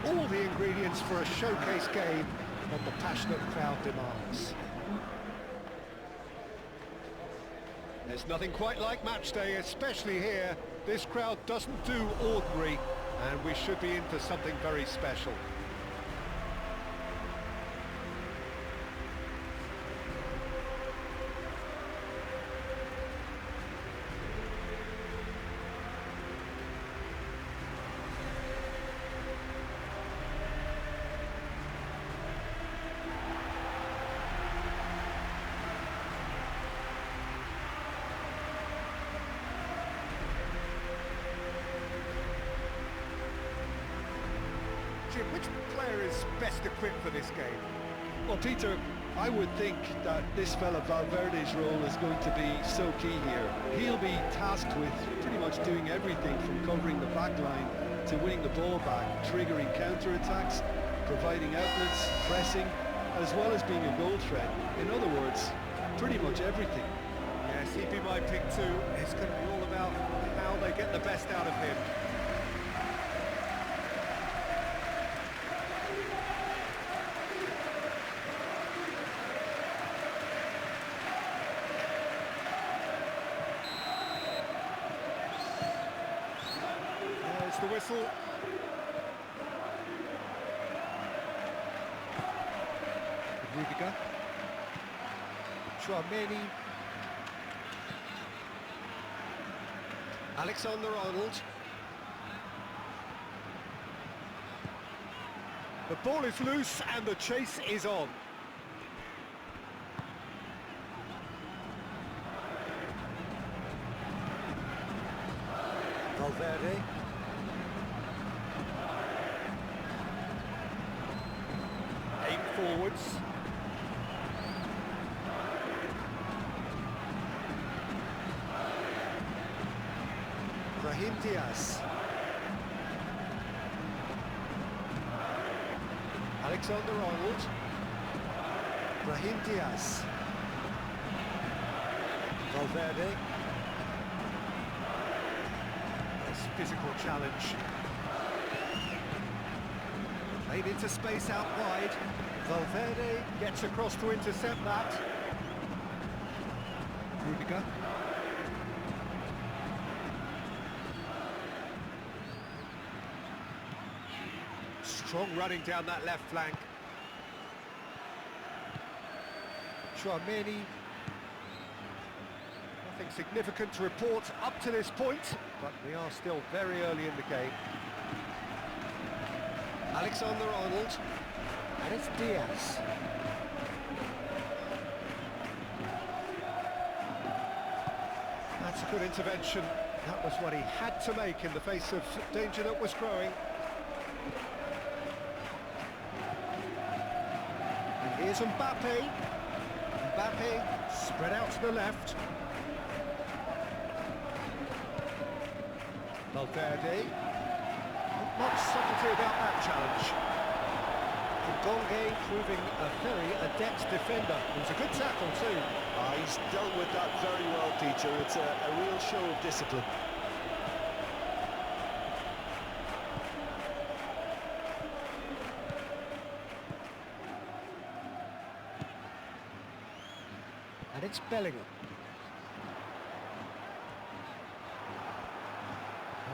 All the ingredients for a showcase game that the passionate crowd demands. There's nothing quite like match day, especially here. This crowd doesn't do ordinary, and we should be in for something very special. Which player is best equipped for this game? Well, Peter, I would think that this fella Valverde's role is going to be so key here. He'll be tasked with pretty much doing everything from covering the back line to winning the ball back, triggering counter-attacks, providing outlets, pressing, as well as being a goal threat. In other words, pretty much everything. Yes, he'd be my pick too. It's going to be all about how they get the best out of him. The whistle. Rudiger. Chouameni. Alexander-Arnold. The ball is loose and the chase is on. Valverde. Aim forwards. Brahim Diaz. Alexander-Arnold. Brahim Diaz. Valverde. Nice physical challenge. Played into space out wide. Valverde gets across to intercept that. Rudiger. Strong running down that left flank. Chouameni. Nothing significant to report up to this point, but we are still very early in the game. Alexander-Arnold. And it's Diaz. That's a good intervention. That was what he had to make in the face of danger that was growing. And here's Mbappe. Mbappe spread out to the left. Valverde. Not much subtlety about that challenge. Gonge proving a very adept defender. It was a good tackle too. He's dealt with that very well, Peter. It's a real show of discipline. And it's Bellingham.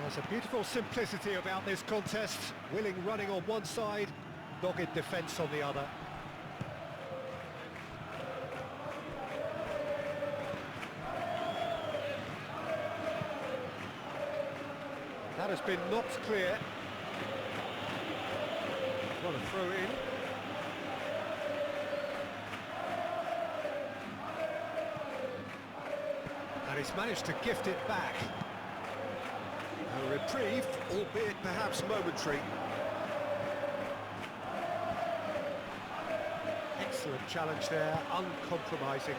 There's a beautiful simplicity about this contest. Willing running on one side, dogged defence on the other. That has been knocked clear. What a throw in. And he's managed to gift it back. A reprieve, albeit perhaps momentary. Excellent challenge there, uncompromising.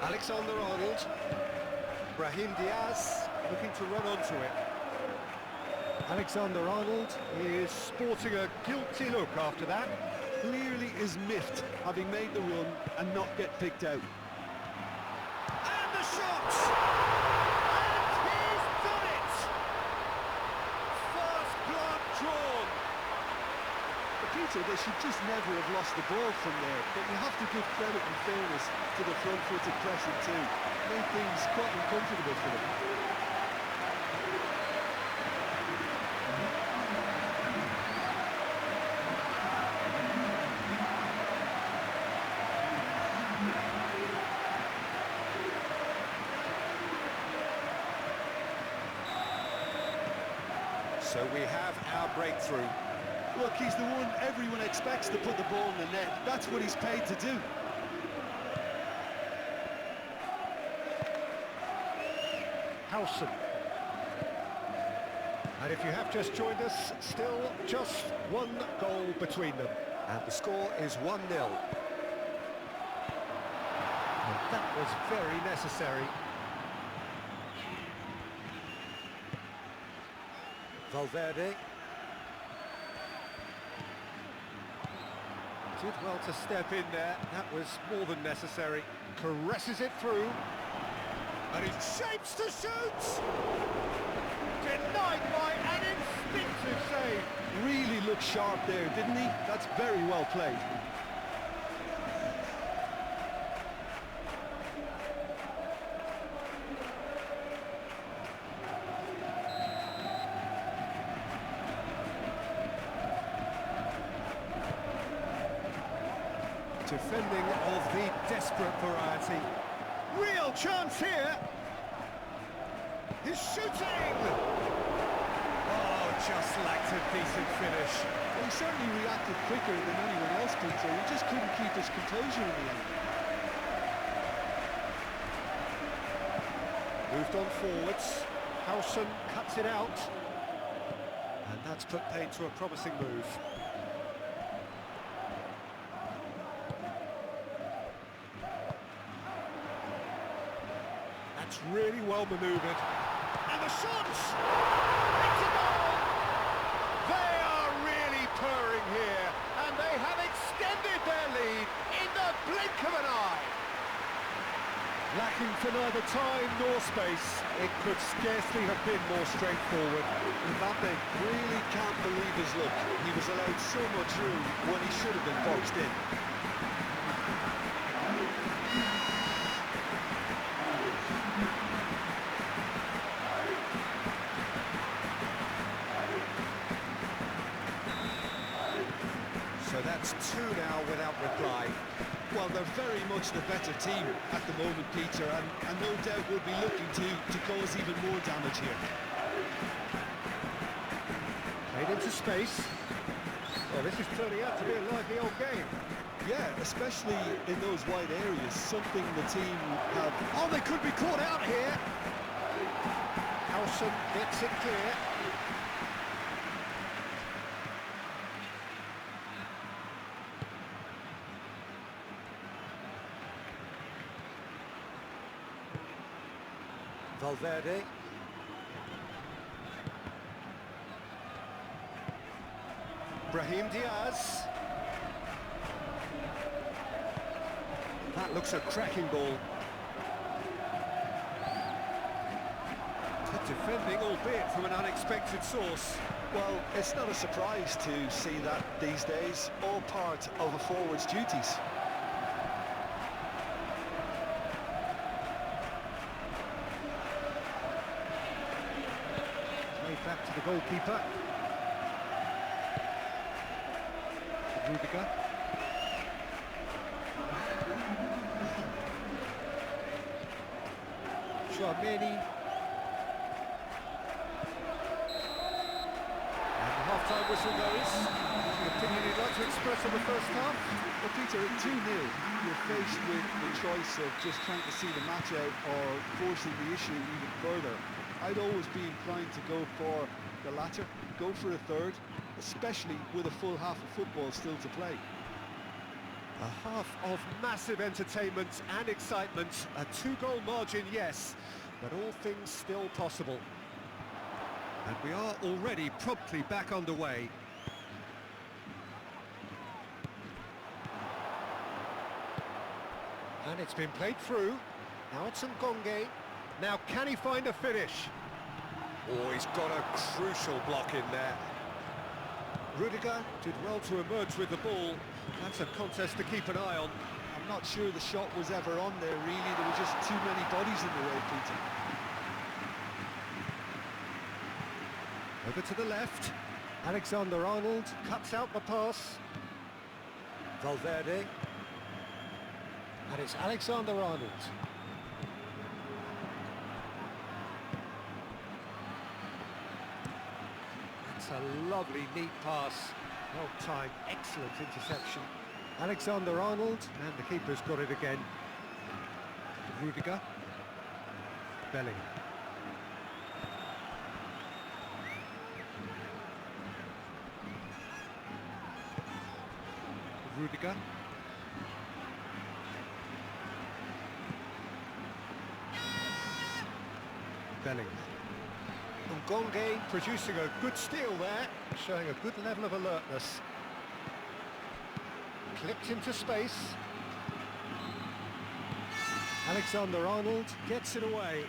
Alexander-Arnold. Brahim Diaz looking to run onto it. Alexander-Arnold is sporting a guilty look after that. Clearly is miffed, having made the run and not get picked out. And the shot! And he's done it! Peter, they should just never have lost the ball from there, but you have to give credit and fairness to the front-footed pressing too. Made things quite uncomfortable for them. So we have our breakthrough. Look, he's the one everyone expects to put the ball in the net. That's what he's paid to do. Howson. And if you have just joined us, still just one goal between them. And the score is 1-0. And that was very necessary. Valverde. Did well to step in there. That was more than necessary. Caresses it through. And he shapes to shoot! Denied by an instinctive save. Really looked sharp there, didn't he? That's very well played. Defending of the desperate variety. Real chance here. He's shooting! Oh, just lacked a decent finish. Well, he certainly reacted quicker than anyone else did, so he just couldn't keep his composure in the end. Moved on forwards. Howson cuts it out. And that's put paid to a promising move. That's really well manoeuvred. And the shots! It's a goal! They are really purring here, and they have extended their lead in the blink of an eye. Lacking for neither time nor space, it could scarcely have been more straightforward. Mbappe really can't believe his luck. He was allowed so much room when he should have been boxed in. So that's two now without reply. Well, they're very much the better team at the moment, Peter, and no doubt will be looking to cause even more damage here. Played into space. Well, this is turning out to be a lively old game. Yeah, especially in those wide areas, something the team have... Oh, they could be caught out here. Howson gets it clear. Valverde. Brahim Diaz. That looks a cracking ball. Good defending, albeit from an unexpected source. Well, it's not a surprise to see that these days, all part of a forward's duties. Back to the goalkeeper. Rudiger. Chouameni. And the half-time whistle goes. The opinion you'd like to express on the first half? Well, Peter, at 2-0, you're faced with the choice of just trying to see the match out or forcing the issue even further. I'd always be inclined to go for the latter, go for a third, especially with a full half of football still to play. A half of massive entertainment and excitement, a two-goal margin, yes, but all things still possible. And we are already promptly back underway. And it's been played through. Now it's Ngonge. Now can he find a finish? Oh, he's got a crucial block in there. Rudiger did well to emerge with the ball. That's a contest to keep an eye on. I'm not sure the shot was ever on there, really. There were just too many bodies in the way, Peter. Over to the left. Alexander-Arnold cuts out the pass. Valverde. And it's Alexander-Arnold. That's a lovely, neat pass. Well timed, excellent interception. Alexander-Arnold, and the keeper's got it again. Rudiger. Bellingham. Rudiger. Bellingham. Ngonge producing a good steal there, showing a good level of alertness. Clipped into space. Alexander-Arnold gets it away.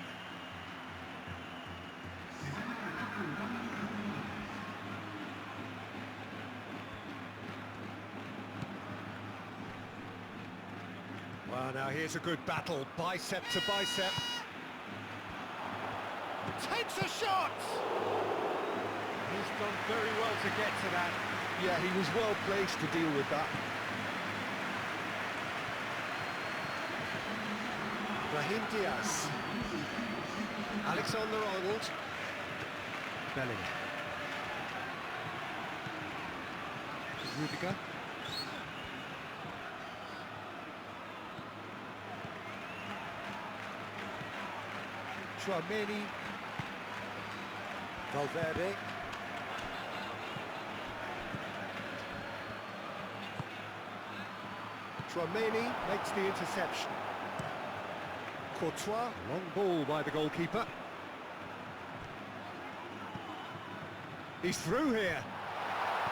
Well, now here's a good battle, bicep to bicep. Takes a shot! He's done very well to get to that. Yeah, he was well placed to deal with that. Brahim Diaz. Alexander-Arnold. Bellingham. Rudiger. Tchouaméni. Valverde. Tchouaméni makes the interception. Courtois, long ball by the goalkeeper. He's through here.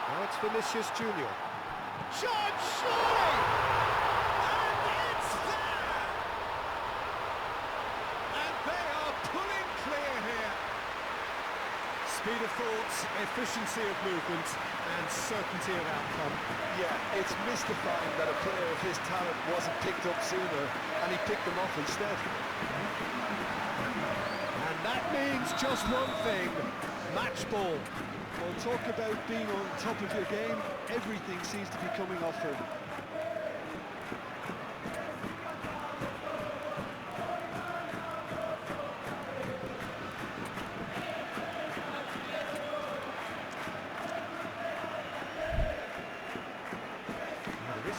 Now it's Vinicius Junior. Shot, surely! And it's there! And they are pulling clear here. Speed of thought, efficiency of movement, and certainty of outcome. Yeah, it's mystifying that a player of his talent wasn't picked up sooner, and he picked them off instead. And that means just one thing, match ball. Well, talk about being on top of your game, everything seems to be coming off him.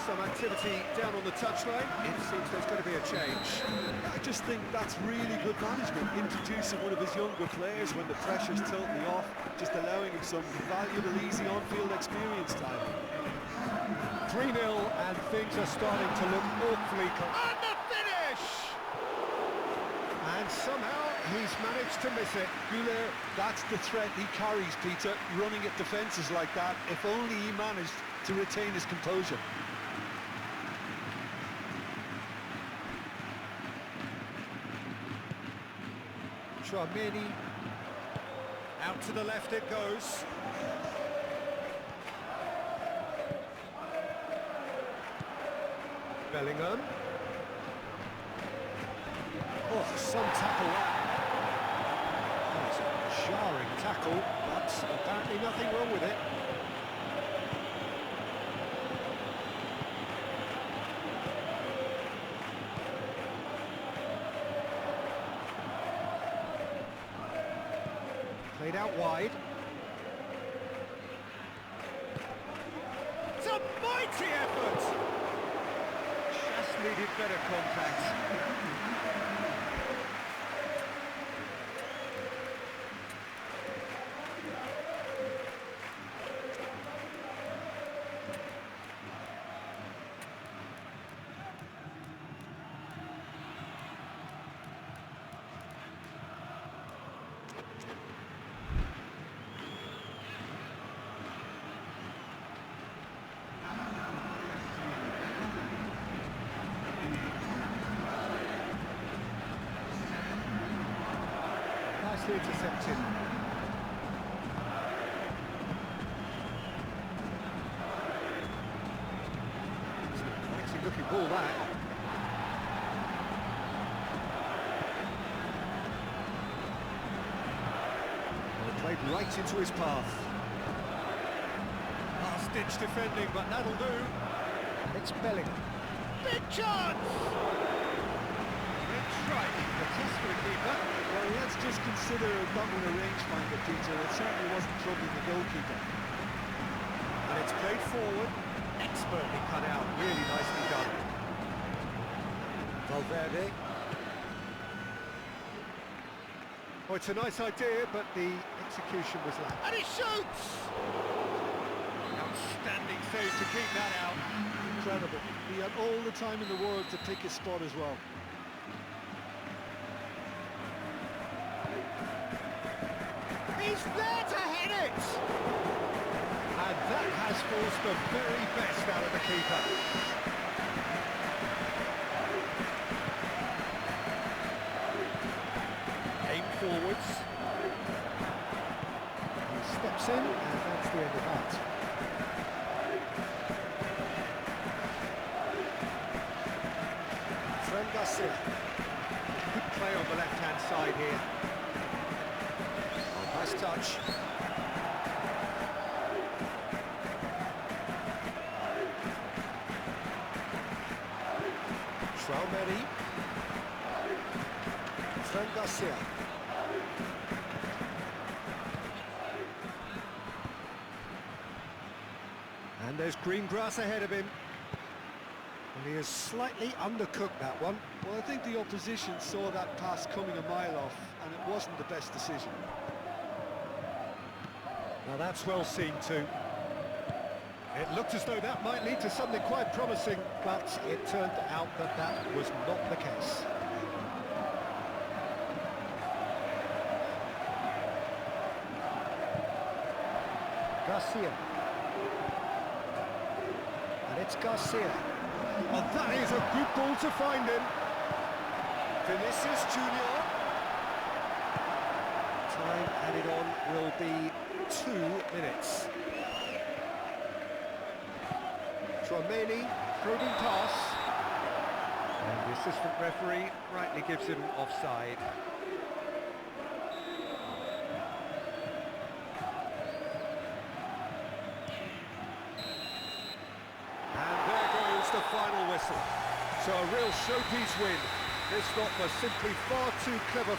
Some activity down on the touchline. It seems there's going to be a change. I just think that's really good management, introducing one of his younger players when the pressure's totally off, just allowing him some valuable, easy on-field experience time. 3-0 and things are starting to look awfully and the finish! And somehow he's managed to miss it. Goulet, that's the threat he carries, Peter, running at defences like that. If only he managed to retain his composure. Tchouaméni, out to the left it goes. Bellingham. Oh, some tackle there. That was a jarring tackle, but apparently nothing wrong with it. Played out wide. It's a mighty effort! Just needed better contact. Nicely intercepted. ball that. Well, played right into his path. Last-ditch defending, but that'll do. It's Bellingham. Big chance! Red strike. The test for the keeper. Well, let's just consider that one a rangefinder, Peter. It certainly wasn't troubling the goalkeeper. And it's played forward. Expertly cut out. Really nicely done. Valverde. Oh, it's a nice idea, but the execution was lacking. And he shoots! Outstanding save to keep that out. Incredible. He had all the time in the world to pick his spot as well. He's there to hit it! And that has forced the very best out of the keeper. Aim forwards. He steps in, and that's the end of that. Garcia. Good play on the left-hand side here. Oh, nice touch. Traumeri. Garcia. And there's green grass ahead of him. And he has slightly undercooked that one. Well, I think the opposition saw that pass coming a mile off, and it wasn't the best decision. Now that's well seen too. It looked as though that might lead to something quite promising, but it turned out that that was not the case. Garcia. And it's Garcia. Oh, that is a good ball to find him. Vinicius Junior. Time added on will be 2 minutes. Traumeri, probing pass. And the assistant referee rightly gives him offside. The final whistle. So a real showpiece win. This stop was simply far too clever